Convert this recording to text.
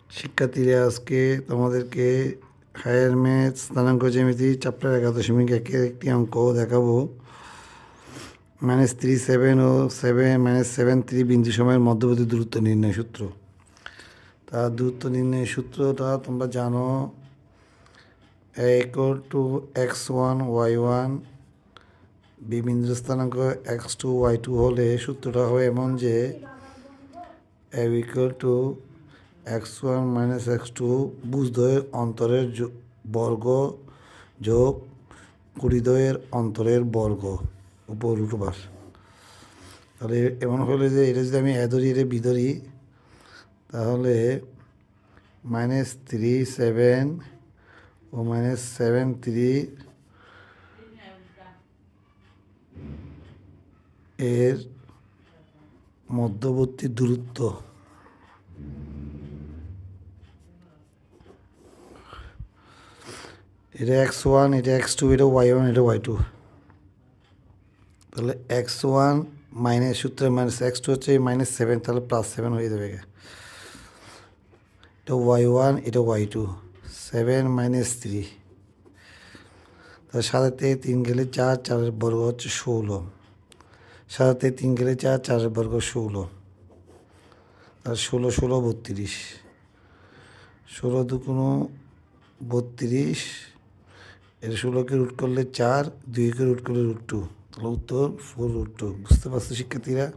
শিক্ষার্থীরা আজকে তোমাদেরকে হায়ার ম্যাথ স্থানাঙ্ক জ্যামিতি চ্যাপ্টার 11.1 একটি অঙ্ক দেখাবো। -3 7 ও 7 বিন্দু সময়ের মধ্যবর্তী দূরত্ব নির্ণয় সূত্র। তার দূরত্ব নির্ণয় সূত্রটা তোমরা জানো, x1 y1 বি বিন্দুর স্থানাঙ্ক x2 y2 হলে সূত্রটা হবে এমন যে x1 - x2 বুজদ্বয়ের অন্তরের বর্গ যোগ কুড়িদ্বয়ের অন্তরের বর্গ উপর √। তাহলে এমন হলে যে এটা যদি আমি এ ধরি এটা বি ধরি, তাহলে -3 7 ও -7 3 এর মধ্যবর্তী দূরত্ব এটা x1, এটা x2, এটা y1, এটা y2। তাহলে x1 মাইনাস সূত্রে -x2 হচ্ছে -7, তাহলে +7 হয়ে যাবে। এটা y1, এটা y2, 7 - 3। তাহলে 7 থেকে 3 গেলে 4, 4-এর বর্গ হচ্ছে 16। 7 থেকে 3 গেলে 4, 4-এর বর্গ 16। তাহলে 16 16 32, 16 দুগুণ 32। এর 16কে রুট করলে 4, 2কে রুট করলে √2, তাহলে উত্তর 4√2। বুঝতে পারছো শিক্ষার্থীরা?